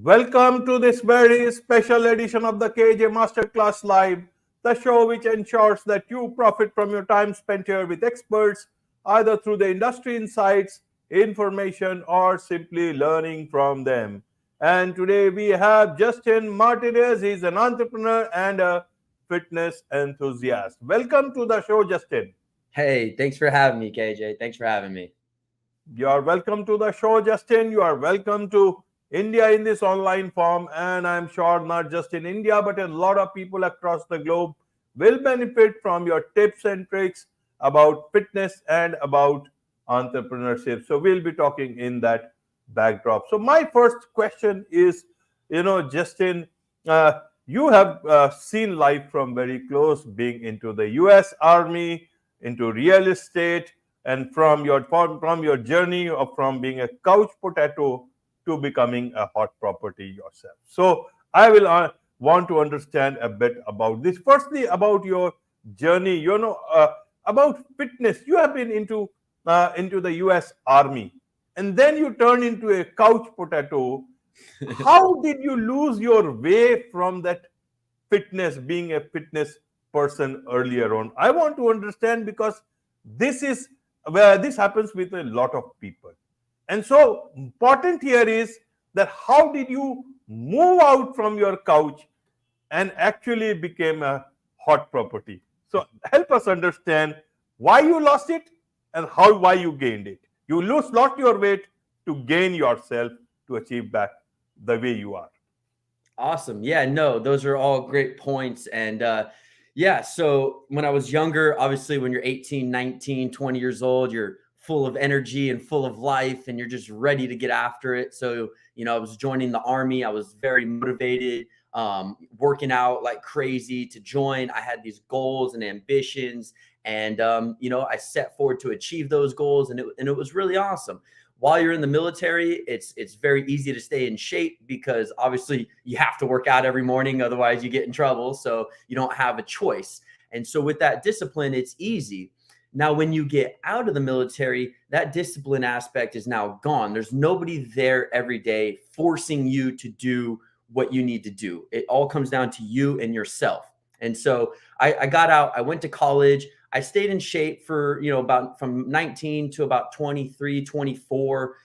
Welcome to this very special edition of the KAJ Masterclass Live, the show which ensures that you profit from your time spent here with experts, either through the industry insights, information, or simply learning from them. And today we have Justin Martinez. He's an entrepreneur and a fitness enthusiast. Welcome to the show, Justin. Hey, thanks for having me, KJ. Thanks for having me. You are welcome to the show, Justin. You are welcome to India in this online form, and I'm sure not just in India, but a lot of people across the globe will benefit from your tips and tricks about fitness and about entrepreneurship. So we'll be talking in that backdrop. So my first question is, Justin, you have seen life from very close, being into the U.S. Army, into real estate, and from your journey of from being a couch potato to becoming a hot property yourself. So I will want to understand a bit about this. Firstly, about your journey, about fitness. You have been into the U.S. Army, and then you turn into a couch potato. How did you lose your way from that fitness, being a fitness person earlier on? I want to understand, because this is where this happens with a lot of people. And so important here is that how did you move out from your couch and actually became a hot property? So help us understand why you lost it and why you gained it. You lost your weight to gain yourself to achieve back the way you are. Awesome. Yeah, no, those are all great points. And yeah, so when I was younger, obviously when you're 18, 19, 20 years old, you're full of energy and full of life, and you're just ready to get after it. So, I was joining the Army. I was very motivated, working out like crazy to join. I had these goals and ambitions, and, I set forward to achieve those goals, and it was really awesome. While you're in the military, it's very easy to stay in shape, because obviously you have to work out every morning, otherwise you get in trouble. So you don't have a choice. And so with that discipline, it's easy. Now, when you get out of the military, that discipline aspect is now gone. There's nobody there every day forcing you to do what you need to do. It all comes down to you and yourself. And so I got out, I went to college. I stayed in shape for, about from 19 to about 23, 24.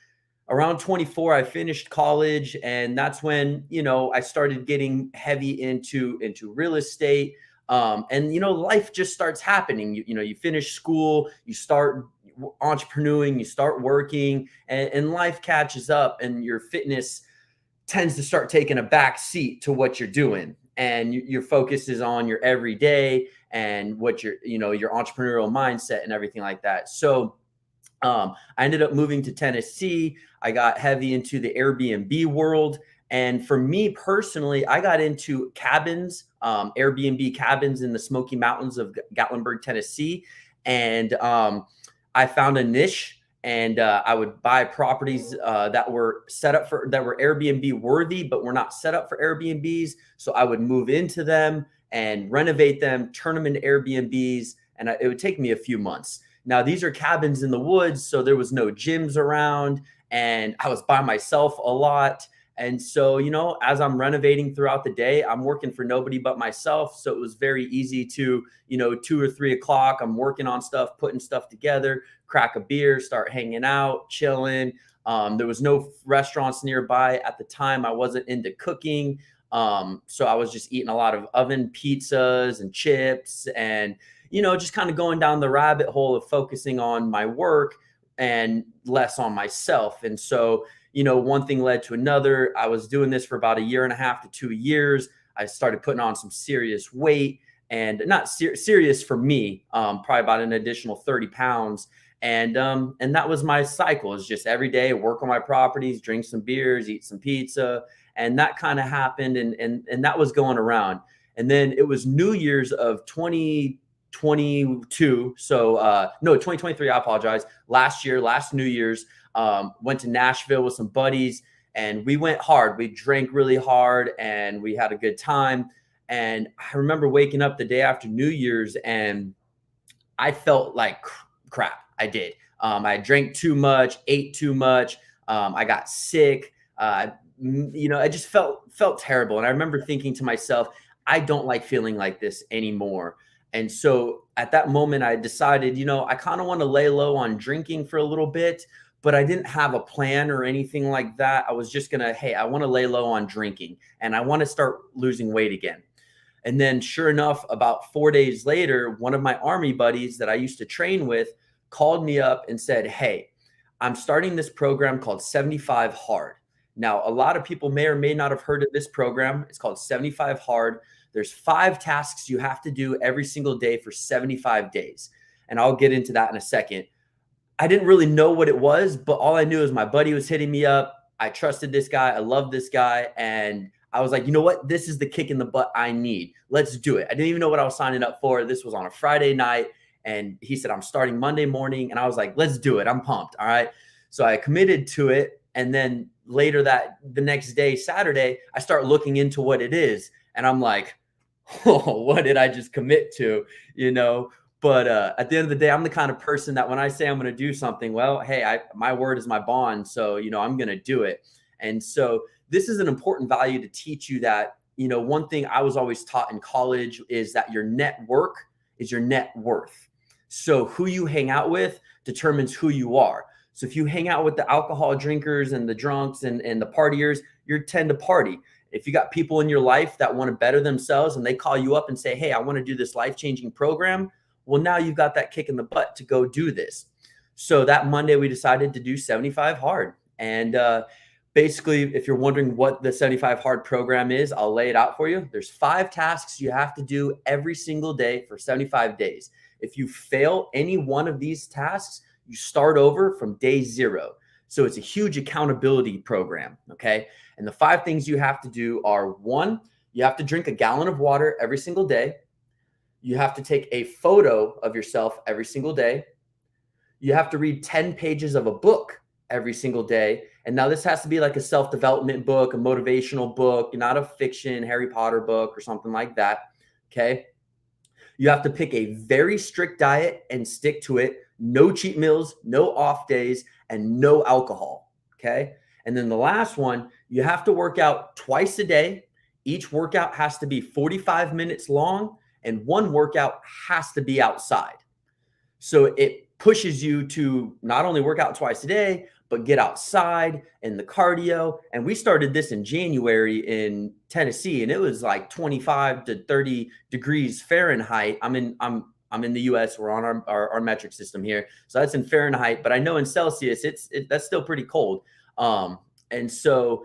Around 24, I finished college. And that's when, I started getting heavy into real estate. And life just starts happening. You finish school, you start entrepreneuring, you start working, and life catches up, and your fitness tends to start taking a back seat to what you're doing. And your focus is on your everyday and what your entrepreneurial mindset and everything like that. So I ended up moving to Tennessee. I got heavy into the Airbnb world. And for me personally, I got into cabins, Airbnb cabins in the Smoky Mountains of Gatlinburg, Tennessee. And I found a niche, and I would buy properties that were Airbnb worthy, but were not set up for Airbnbs. So I would move into them and renovate them, turn them into Airbnbs. And it would take me a few months. Now, these are cabins in the woods, so there was no gyms around, and I was by myself a lot. And so, as I'm renovating throughout the day, I'm working for nobody but myself. So it was very easy to, 2 or 3 o'clock, I'm working on stuff, putting stuff together, crack a beer, start hanging out, chilling. There was no restaurants nearby at the time. I wasn't into cooking. So I was just eating a lot of oven pizzas and chips, and, just kind of going down the rabbit hole of focusing on my work and less on myself. And so, one thing led to another. I was doing this for about 1.5 to 2 years. I started putting on some serious weight, and not serious for me, probably about an additional 30 pounds. And that was my cycle. It's just every day, work on my properties, drink some beers, eat some pizza. And that kind of happened. And that was going around. And then it was New Year's of 2022. So, no, 2023, I apologize. Last New Year's, went to Nashville with some buddies, and we went hard. We drank really hard, and we had a good time. And I remember waking up the day after New Year's, and I felt like crap. I did. I drank too much, ate too much. I got sick. I just felt terrible. And I remember thinking to myself, I don't like feeling like this anymore. And so at that moment, I decided, I kind of want to lay low on drinking for a little bit, but I didn't have a plan or anything like that. I was just going to, hey, I want to lay low on drinking and I want to start losing weight again. And then sure enough, about 4 days later, one of my army buddies that I used to train with called me up and said, hey, I'm starting this program called 75 Hard. Now, a lot of people may or may not have heard of this program. It's called 75 Hard. There's 5 tasks you have to do every single day for 75 days. And I'll get into that in a second. I didn't really know what it was, but all I knew is my buddy was hitting me up. I trusted this guy. I loved this guy. And I was like, you know what? This is the kick in the butt I need. Let's do it. I didn't even know what I was signing up for. This was on a Friday night. And he said, I'm starting Monday morning. And I was like, let's do it. I'm pumped. All right. So I committed to it. And then later the next day, Saturday, I start looking into what it is. And I'm like, oh, what did I just commit to? But at the end of the day, I'm the kind of person that when I say I'm going to do something, well, hey, my word is my bond. So, I'm going to do it. And so this is an important value to teach you that, one thing I was always taught in college is that your network is your net worth. So who you hang out with determines who you are. So if you hang out with the alcohol drinkers and the drunks and the partiers, you tend to party. If you got people in your life that want to better themselves and they call you up and say, hey, I want to do this life-changing program. Well, now you've got that kick in the butt to go do this. So that Monday we decided to do 75 Hard. And basically, if you're wondering what the 75 Hard program is, I'll lay it out for you. There's 5 tasks you have to do every single day for 75 days. If you fail any one of these tasks, you start over from day 0. So it's a huge accountability program, okay? And the 5 things you have to do are: 1, you have to drink a gallon of water every single day. You have to take a photo of yourself every single day. You have to read 10 pages of a book every single day. And now this has to be like a self-development book, a motivational book, not a fiction Harry Potter book or something like that, okay? You have to pick a very strict diet and stick to it. No cheat meals, no off days, and no alcohol, okay? And then the last one, you have to work out twice a day. Each workout has to be 45 minutes long, and one workout has to be outside. So it pushes you to not only work out twice a day, but get outside and the cardio. And we started this in January in Tennessee, and it was like 25 to 30 degrees Fahrenheit. I'm in the US. We're on our metric system here. So that's in Fahrenheit, but I know in Celsius, that's still pretty cold. And so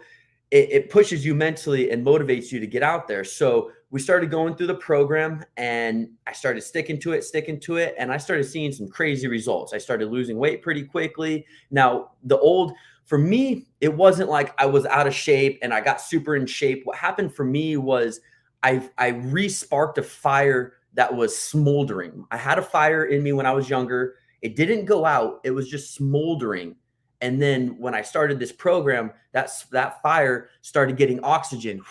it pushes you mentally and motivates you to get out there. So we started going through the program and I started sticking to it. And I started seeing some crazy results. I started losing weight pretty quickly. Now, for me, it wasn't like I was out of shape and I got super in shape. What happened for me was I re-sparked a fire that was smoldering. I had a fire in me when I was younger. It didn't go out. It was just smoldering. And then when I started this program, that fire started getting oxygen,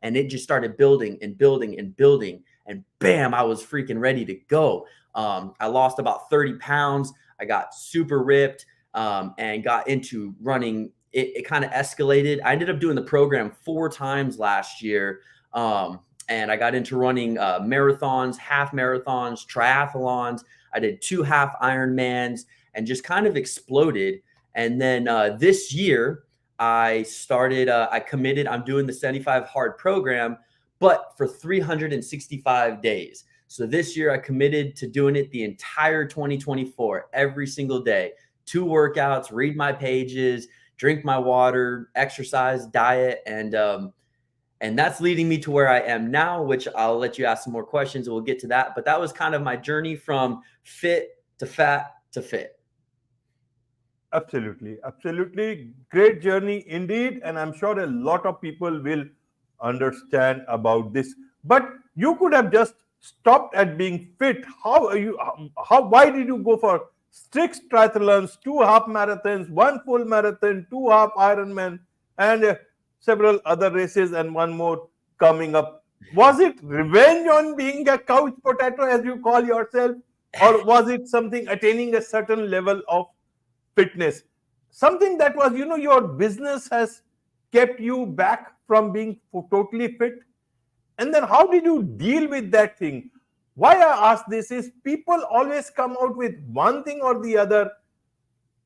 and it just started building and building and building. And bam, I was freaking ready to go. I lost about 30 pounds. I got super ripped and got into running. It kind of escalated. I ended up doing the program 4 times last year. And I got into running marathons, half marathons, triathlons. I did 2 half Ironmans and just kind of exploded. And then this year I committed, I'm doing the 75 Hard program, but for 365 days. So this year I committed to doing it the entire 2024, every single day, 2 workouts, read my pages, drink my water, exercise, diet. And that's leading me to where I am now, which I'll let you ask some more questions and we'll get to that. But that was kind of my journey from fit to fat to fit. Absolutely. Absolutely. Great journey indeed. And I'm sure a lot of people will understand about this. But you could have just stopped at being fit. Why did you go for 6 triathlons, 2 half marathons, 1 full marathon, 2 half Ironman, and several other races and one more coming up? Was it revenge on being a couch potato, as you call yourself? Or was it something attaining a certain level of fitness, something that was, your business has kept you back from being totally fit? And then how did you deal with that thing? Why I ask this is people always come out with one thing or the other,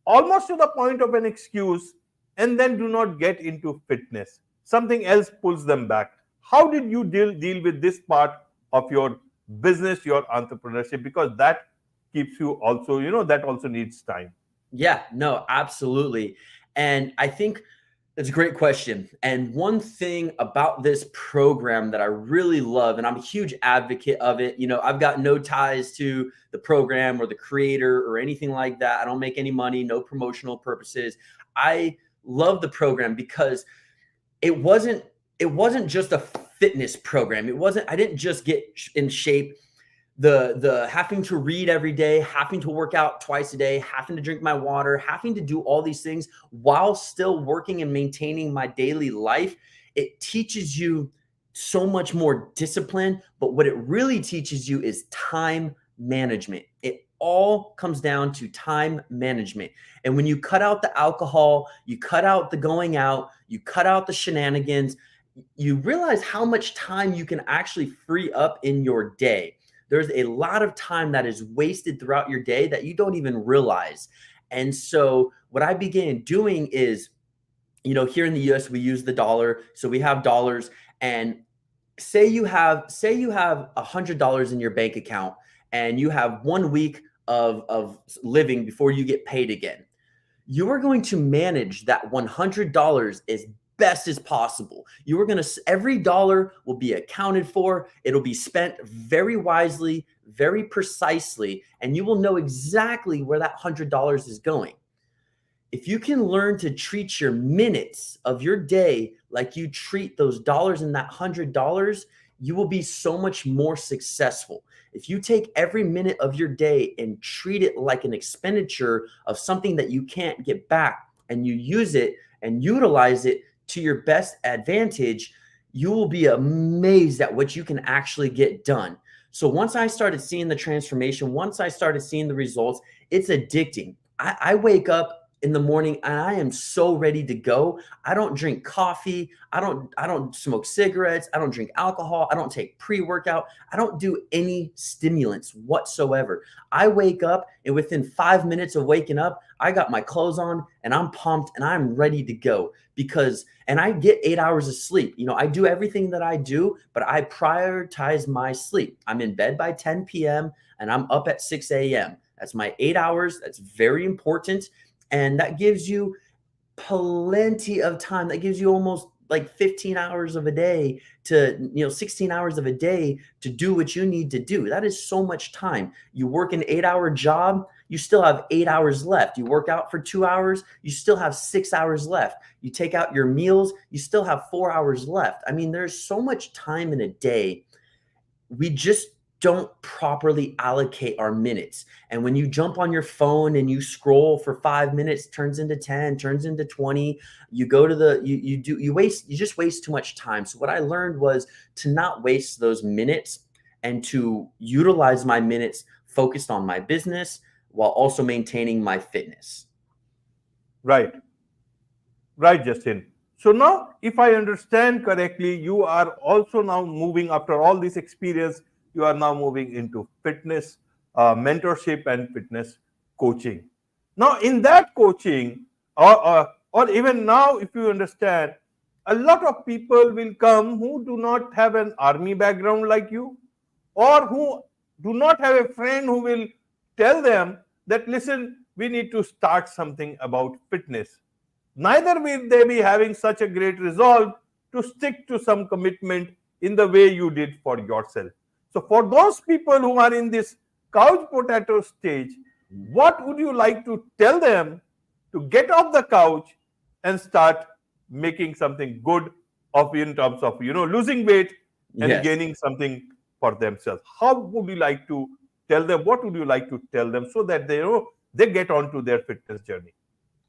almost to the point of an excuse, and then do not get into fitness. Something else pulls them back. How did you deal with this part of your business, your entrepreneurship? Because that keeps you also, that also needs time. Yeah, no, absolutely. And I think that's a great question. And one thing about this program that I really love, and I'm a huge advocate of it, I've got no ties to the program or the creator or anything like that. I don't make any money, no promotional purposes. I love the program because it wasn't just a fitness program. I didn't just get in shape. The having to read every day, having to work out twice a day, having to drink my water, having to do all these things while still working and maintaining my daily life, it teaches you so much more discipline. But what it really teaches you is time management. It all comes down to time management. And when you cut out the alcohol, you cut out the going out, you cut out the shenanigans, you realize how much time you can actually free up in your day. There's a lot of time that is wasted throughout your day that you don't even realize. And so what I began doing is, here in the US, we use the dollar. So we have dollars, and say you have $100 in your bank account and you have 1 week of living before you get paid again. You are going to manage that $100 as best as possible. Every dollar will be accounted for. It'll be spent very wisely, very precisely, and you will know exactly where that $100 is going. If you can learn to treat your minutes of your day like you treat those dollars in that $100, you will be so much more successful. If you take every minute of your day and treat it like an expenditure of something that you can't get back, and you use it and utilize it to your best advantage, you will be amazed at what you can actually get done. So once I started seeing the transformation, once I started seeing the results, it's addicting. I wake up in the morning and I am so ready to go. I don't drink coffee. I don't smoke cigarettes. I don't drink alcohol. I don't take pre-workout. I don't do any stimulants whatsoever. I wake up, and within 5 minutes of waking up, I got my clothes on and I'm pumped and I'm ready to go and I get 8 hours of sleep. I do everything that I do, but I prioritize my sleep. I'm in bed by 10 p.m. and I'm up at 6 a.m. That's my 8 hours. That's very important. And that gives you plenty of time. That gives you almost like 15 hours of a day to, 16 hours of a day to do what you need to do. That is so much time. You work an 8-hour job, you still have 8 hours left. You work out for 2 hours, you still have 6 hours left. You take out your meals, you still have 4 hours left. I mean, there's so much time in a day. We just don't properly allocate our minutes. And when you jump on your phone and you scroll for 5 minutes, turns into 10, turns into 20, you go to you just waste too much time. So what I learned was to not waste those minutes and to utilize my minutes focused on my business while also maintaining my fitness. Right, Justin. So now, if I understand correctly, you are also now moving, after all this experience, you are now moving into fitness mentorship and fitness coaching. Now, in that coaching, or even now, if you understand, a lot of people will come who do not have an army background like you, or who do not have a friend who will tell them that, listen, we need to start something about fitness. Neither will they be having such a great resolve to stick to some commitment in the way you did for yourself. So for those people who are in this couch potato stage, what would you like to tell them to get off the couch and start making something good in terms of, losing weight and Yes. gaining something for themselves? How would you like to tell them? What would you like to tell them so that they get onto their fitness journey?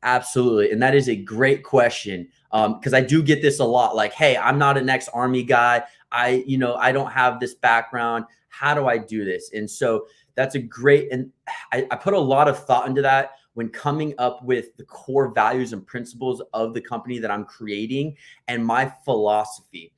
Absolutely. And that is a great question. Because I do get this a lot, like, hey, I'm not an ex-army guy. I don't have this background. How do I do this? And so that's a great, and I put a lot of thought into that. when coming up with the core values and principles of the company that I'm creating and my philosophy.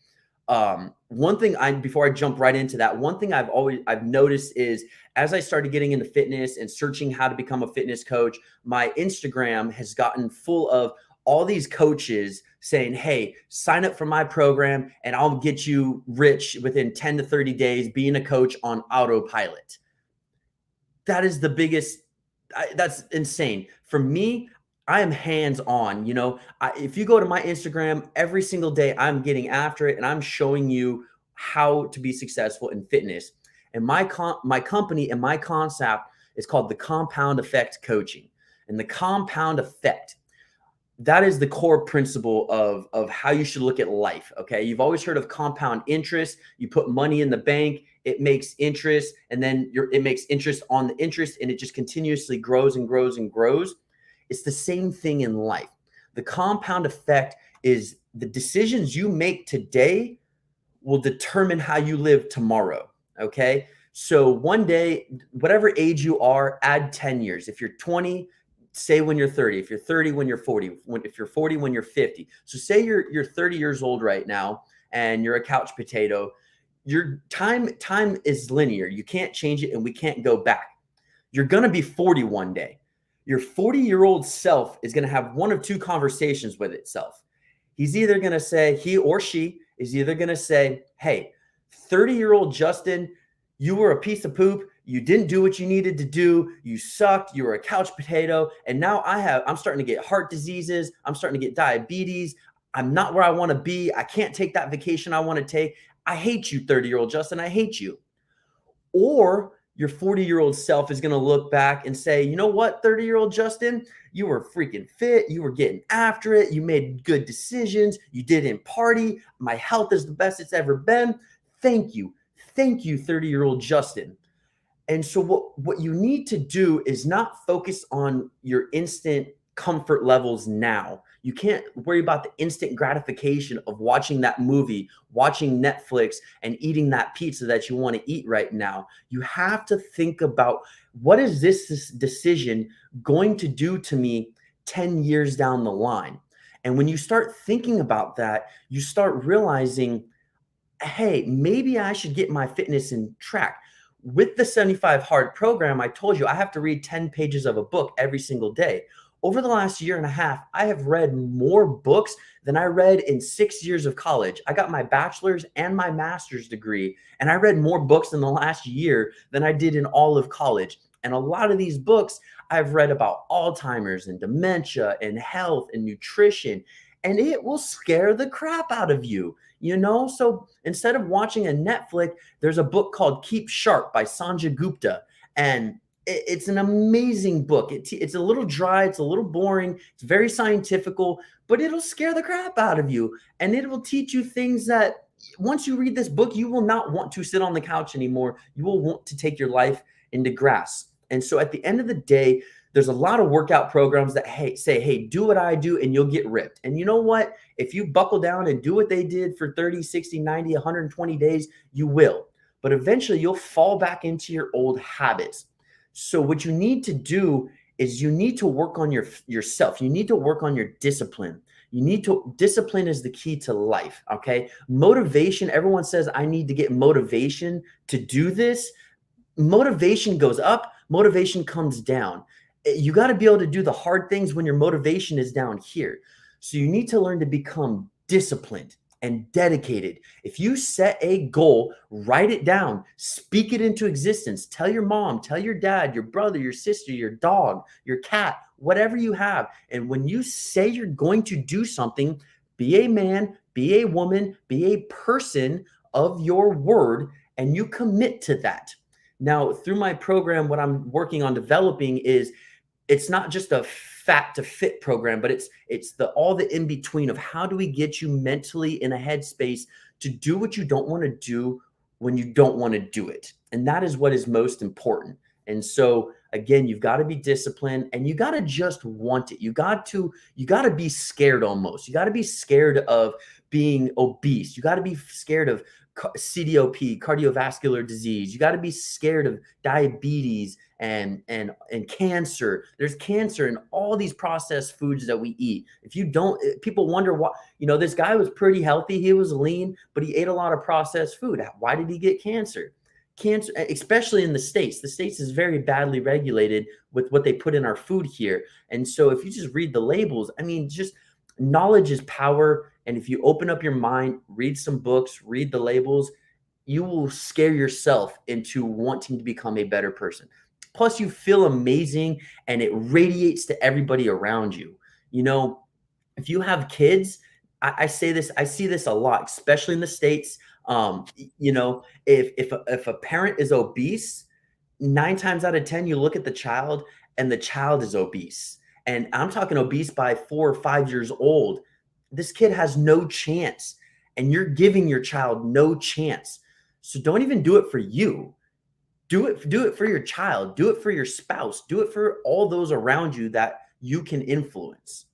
One thing before I jump right into that, one thing I've noticed is as I started getting into fitness and searching how to become a fitness coach, my Instagram has gotten full of all these coaches saying, hey, sign up for my program and I'll get you rich within 10 to 30 days being a coach on autopilot. That is the biggest, that's insane. For me, I am hands-on. If you go to my Instagram every single day, I'm getting after it and I'm showing you how to be successful in fitness. And my company and my concept is called the Compound Effect Coaching. And the Compound Effect, that is the core principle of how you should look at life. Okay. You've always heard of compound interest. You put money in the bank, it makes interest, and then it makes interest on the interest, and it just continuously grows and grows and grows. It's the same thing in life. The compound effect is the decisions you make today will determine how you live tomorrow. Okay. So one day, whatever age you are, add 10 years. If you're 20, say when you're 30. If you're 30, when you're 40. If you're 40, when you're 50. So say you're 30 years old right now and you're a couch potato. Your time is linear. You can't change it and we can't go back. You're going to be 40 one day. Your 40-year-old self is going to have one of two conversations with itself. He or she is either going to say, hey, 30-year-old Justin, you were a piece of poop. You didn't do what you needed to do. You sucked. You were a couch potato. And now I'm starting to get heart diseases. I'm starting to get diabetes. I'm not where I want to be. I can't take that vacation I want to take. I hate you, 30-year-old Justin. I hate you. Or your 40-year-old self is going to look back and say, you know what, 30-year-old Justin, you were freaking fit. You were getting after it. You made good decisions. You didn't party. My health is the best it's ever been. Thank you. Thank you, 30-year-old Justin. And so what you need to do is not focus on your instant comfort levels now. You can't worry about the instant gratification of watching that movie, watching Netflix, and eating that pizza that you want to eat right now. You have to think about, what is this decision going to do to me 10 years down the line? And when you start thinking about that, you start realizing, hey, maybe I should get my fitness in track. With the 75 Hard program, I told you I have to read 10 pages of a book every single day. Over the last year and a half, I have read more books than I read in 6 years of college. I got my bachelor's and my master's degree, and I read more books in the last year than I did in all of college. And a lot of these books I've read about Alzheimer's and dementia and health and nutrition, and it will scare the crap out of you. So instead of watching a Netflix, there's a book called Keep Sharp by Sanjay Gupta. And it's an amazing book. It's a little dry. It's a little boring. It's very scientific, but it'll scare the crap out of you. And it will teach you things that once you read this book, you will not want to sit on the couch anymore. You will want to take your life into grass. And so at the end of the day, there's a lot of workout programs that say, hey, do what I do and you'll get ripped. And you know what? If you buckle down and do what they did for 30, 60, 90, 120 days, you will. But eventually you'll fall back into your old habits. So what you need to do is you need to work on yourself. You need to work on your discipline. Discipline is the key to life. Okay. Motivation. Everyone says, I need to get motivation to do this. Motivation goes up. Motivation comes down. You got to be able to do the hard things when your motivation is down here. So you need to learn to become disciplined and dedicated. If you set a goal, write it down, speak it into existence. Tell your mom, tell your dad, your brother, your sister, your dog, your cat, whatever you have. And when you say you're going to do something, be a man, be a woman, be a person of your word, and you commit to that. Now, through my program, what I'm working on developing is, it's not just a fat to fit program, but it's all the in between of how do we get you mentally in a headspace to do what you don't want to do when you don't want to do it. And that is what is most important. And so again, you've got to be disciplined and you got to just want it. You got to be scared almost. You got to be scared of being obese. You got to be scared of CDOP, cardiovascular disease. You got to be scared of diabetes and cancer. There's cancer in all these processed foods that we eat. If you don't, people wonder why. This guy was pretty healthy. He was lean, but he ate a lot of processed food. Why did he get cancer? Cancer, especially in the States. The States is very badly regulated with what they put in our food here. And so if you just read the labels, I mean, just knowledge is power. And if you open up your mind, read some books, read the labels, you will scare yourself into wanting to become a better person. Plus, you feel amazing and it radiates to everybody around you. If you have kids, I say this, I see this a lot, especially in the States. If a parent is obese, 9 times out of 10, you look at the child and the child is obese. And I'm talking obese by 4 or 5 years old. This kid has no chance, and you're giving your child no chance. So don't even do it for you. Do it for your child. Do it for your spouse. Do it for all those around you that you can influence.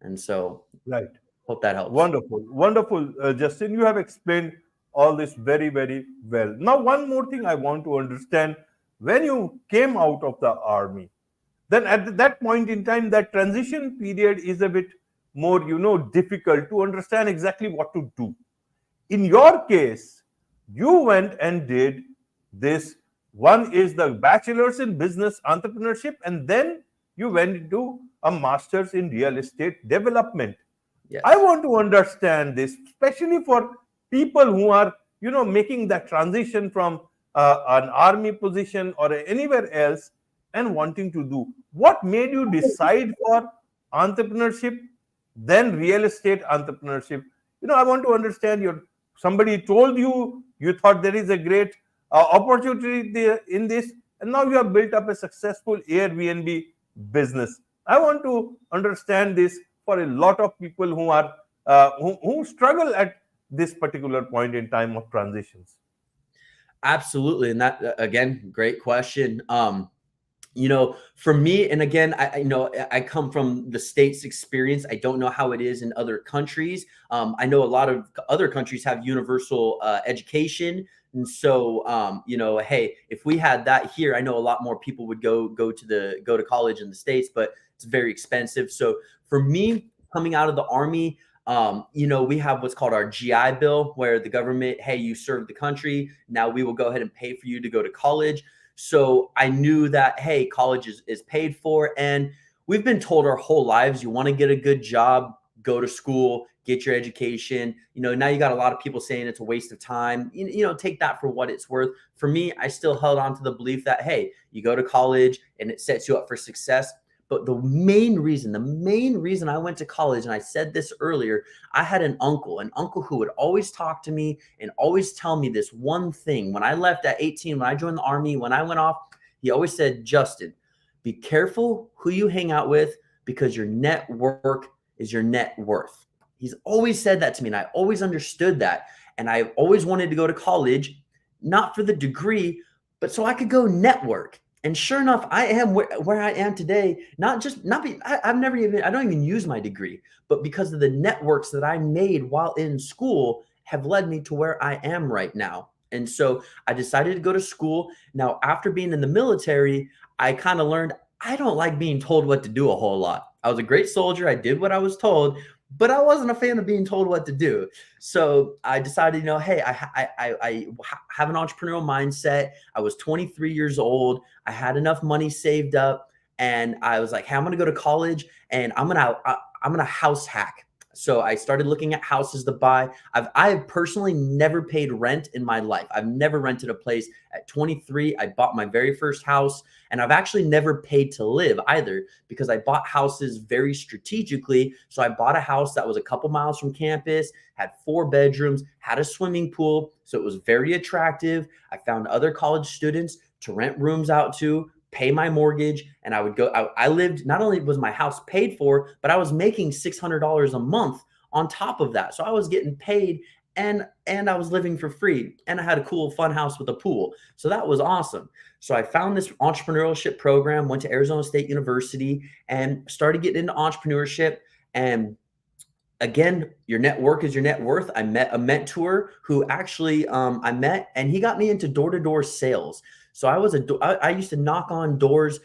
And so, right. Hope that helps. Wonderful, Justin. You have explained all this very, very well. Now, one more thing I want to understand: when you came out of the army, then at that point in time, that transition period is a bit more, difficult to understand exactly what to do. In your case, you went and did this. One is the bachelor's in business entrepreneurship, and then you went into a master's in real estate development. Yes. I want to understand this, especially for people who are, making that transition from an army position or anywhere else and wanting to do. What made you decide for entrepreneurship, then real estate entrepreneurship? I want to understand somebody told you, you thought there is a great opportunity there in this, and now you have built up a successful Airbnb business. I want to understand this for a lot of people who are who struggle at this particular point in time of transitions. Absolutely. And that, again, great question. For me, and again, I come from the States experience. I don't know how it is in other countries. I know a lot of other countries have universal education. And so, hey, if we had that here, I know a lot more people would go to college in the States, but it's very expensive. So for me, coming out of the army, we have what's called our GI Bill, where the government, hey, you served the country. Now we will go ahead and pay for you to go to college. So I knew that, hey, college is paid for. And we've been told our whole lives, you want to get a good job, go to school, get your education. Now you got a lot of people saying it's a waste of time. Take that for what it's worth. For me, I still held on to the belief that, hey, you go to college and it sets you up for success. But the main reason I went to college, and I said this earlier, I had an uncle who would always talk to me and always tell me this one thing. When I left at 18, when I joined the army, when I went off, he always said, Justin, be careful who you hang out with, because your network is your net worth. He's always said that to me, and I always understood that. And I always wanted to go to college, not for the degree, but so I could go network. And sure enough, I am where I am today. I don't even use my degree, but because of the networks that I made while in school have led me to where I am right now. And so I decided to go to school. Now, after being in the military, I kind of learned I don't like being told what to do a whole lot. I was a great soldier. I did what I was told, but I wasn't a fan of being told what to do. So I decided, hey, I have an entrepreneurial mindset. I was 23 years old. I had enough money saved up, and I was like, hey, I'm going to go to college and I'm going to house hack. So I started looking at houses to buy. I've personally never paid rent in my life. I've never rented a place. At 23, I bought my very first house, and I've actually never paid to live either, because I bought houses very strategically. So I bought a house that was a couple miles from campus, had 4 bedrooms, had a swimming pool. So it was very attractive. I found other college students to rent rooms out to, pay my mortgage, and I would go. I lived, not only was my house paid for, but I was making $600 a month on top of that. So I was getting paid, and I was living for free, and I had a cool fun house with a pool. So that was awesome. So I found this entrepreneurship program, went to Arizona State University, and started getting into entrepreneurship. And again, your network is your net worth. I met a mentor who actually I met, and he got me into door-to-door sales. So I used to knock on doors.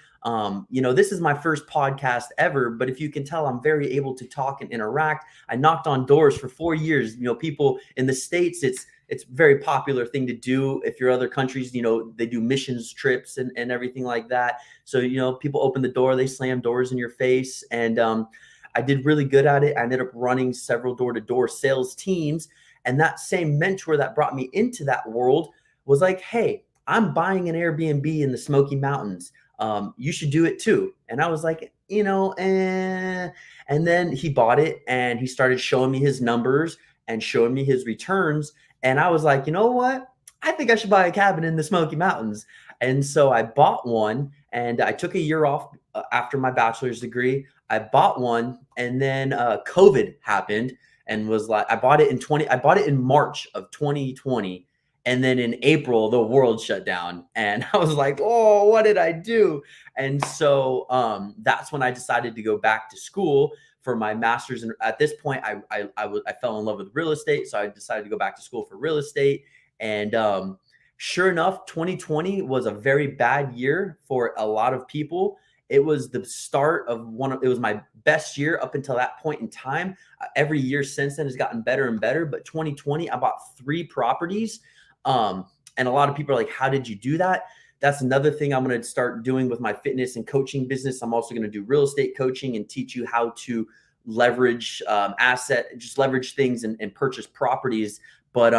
This is my first podcast ever, but if you can tell, I'm very able to talk and interact. I knocked on doors for 4 years. People in the States, it's a very popular thing to do. If you're other countries, they do missions trips and everything like that. So, people open the door, they slam doors in your face. And I did really good at it. I ended up running several door-to-door sales teams. And that same mentor that brought me into that world was like, hey, I'm buying an Airbnb in the Smoky Mountains. You should do it too. And I was like, And then he bought it and he started showing me his numbers and showing me his returns. And I was like, you know what? I think I should buy a cabin in the Smoky Mountains. And so I bought one, and I took a year off after my bachelor's degree. I bought one, and then COVID happened, and was like, I bought it in March of 2020. And then in April, the world shut down. And I was like, oh, what did I do? And so that's when I decided to go back to school for my master's. And at this point, I fell in love with real estate. So I decided to go back to school for real estate. And sure enough, 2020 was a very bad year for a lot of people. It was the start of it was my best year up until that point in time. Every year since then has gotten better and better. But 2020, I bought 3 properties. And a lot of people are like, how did you do that? That's another thing I'm going to start doing with my fitness and coaching business. I'm also going to do real estate coaching and teach you how to leverage leverage things and purchase properties. But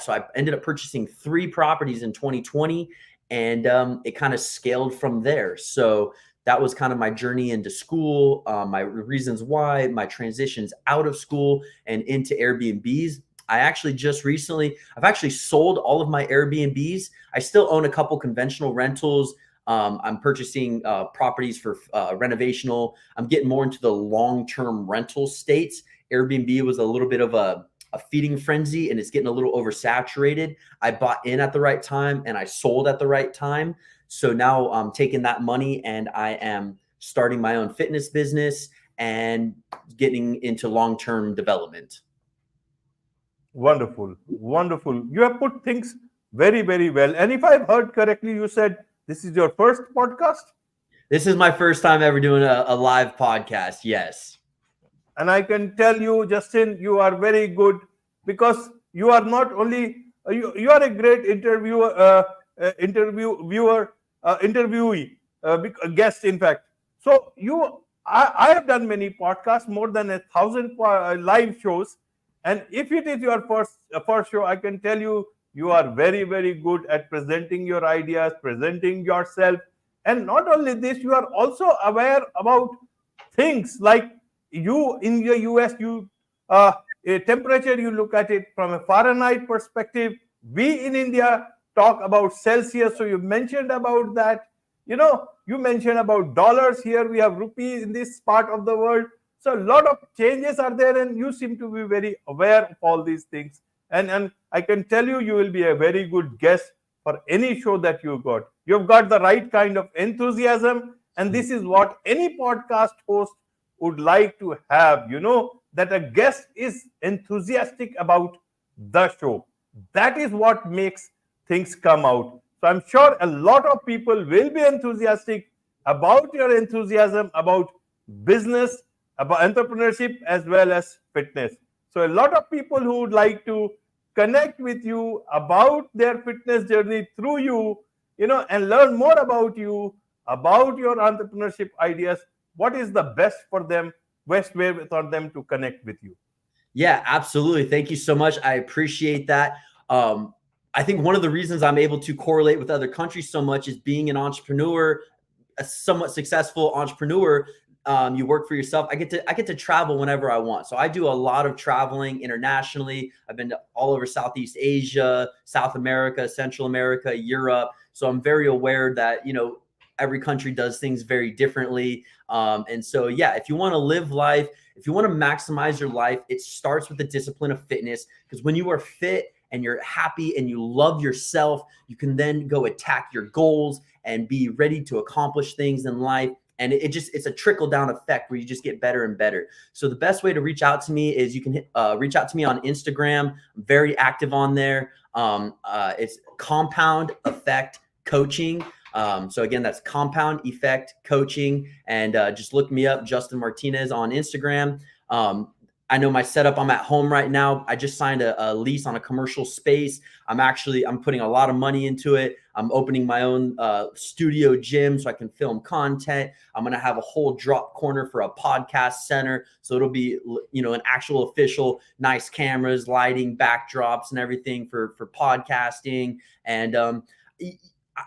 so I ended up purchasing 3 properties in 2020, and it kind of scaled from there. So that was kind of my journey into school, my reasons why, my transitions out of school and into Airbnbs. I've actually sold all of my Airbnbs. I still own a couple conventional rentals. I'm purchasing properties for renovational. I'm getting more into the long-term rental states. Airbnb was a little bit of a feeding frenzy, and it's getting a little oversaturated. I bought in at the right time and I sold at the right time. So now I'm taking that money and I am starting my own fitness business and getting into long-term development. Wonderful. Wonderful. You have put things very, very well. And if I've heard correctly, you said this is your first podcast? This is my first time ever doing a live podcast. Yes. And I can tell you, Justin, you are very good, because you are not only you are a great interviewee, guest, in fact. So I have done many podcasts, more than 1,000 live shows. And if it is your first show, I can tell you, you are very, very good at presenting your ideas, presenting yourself. And not only this, you are also aware about things like, you in the US, a temperature, you look at it from a Fahrenheit perspective. We in India talk about Celsius. So you mentioned about that. You mentioned about dollars. Here we have rupees in this part of the world. So a lot of changes are there, and you seem to be very aware of all these things. And I can tell you, you will be a very good guest for any show that you got. You've got the right kind of enthusiasm, and this is what any podcast host would like to have, that a guest is enthusiastic about the show. That is what makes things come out. So I'm sure a lot of people will be enthusiastic about your enthusiasm, about business, about entrepreneurship, as well as fitness. So a lot of people who would like to connect with you about their fitness journey through you, and learn more about you, about your entrepreneurship ideas, what is the best way for them to connect with you? Yeah, absolutely. Thank you so much. I appreciate that. I think one of the reasons I'm able to correlate with other countries so much is being an entrepreneur, a somewhat successful entrepreneur. You work for yourself. I get to travel whenever I want. So I do a lot of traveling internationally. I've been to all over Southeast Asia, South America, Central America, Europe. So I'm very aware that, every country does things very differently. And so, yeah, if you want to live life, if you want to maximize your life, it starts with the discipline of fitness, because when you are fit and you're happy and you love yourself, you can then go attack your goals and be ready to accomplish things in life And it's a trickle down effect where you just get better and better. So the best way to reach out to me is you can reach out to me on Instagram. I'm very active on there. It's Compound Effect Coaching. So again, that's Compound Effect Coaching, and just look me up, Justin Martinez, on Instagram. I know my setup, I'm at home right now. I just signed a lease on a commercial space. I'm putting a lot of money into it. I'm opening my own studio gym so I can film content. I'm going to have a whole drop corner for a podcast center. So it'll be, an actual official, nice cameras, lighting, backdrops, and everything for podcasting. And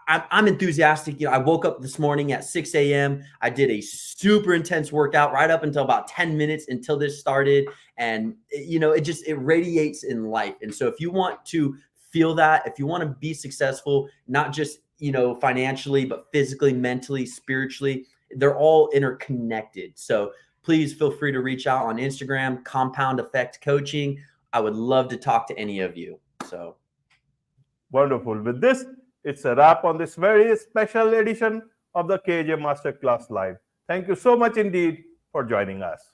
I'm enthusiastic. I woke up this morning at 6 a.m. I did a super intense workout right up until about 10 minutes until this started. And, it radiates in life. And so if you want to feel that, if you want to be successful, not just, financially, but physically, mentally, spiritually, they're all interconnected. So please feel free to reach out on Instagram, Compound Effect Coaching. I would love to talk to any of you. So Wonderful. With this, it's a wrap on this very special edition of the KAJ Masterclass Live. Thank you so much indeed for joining us.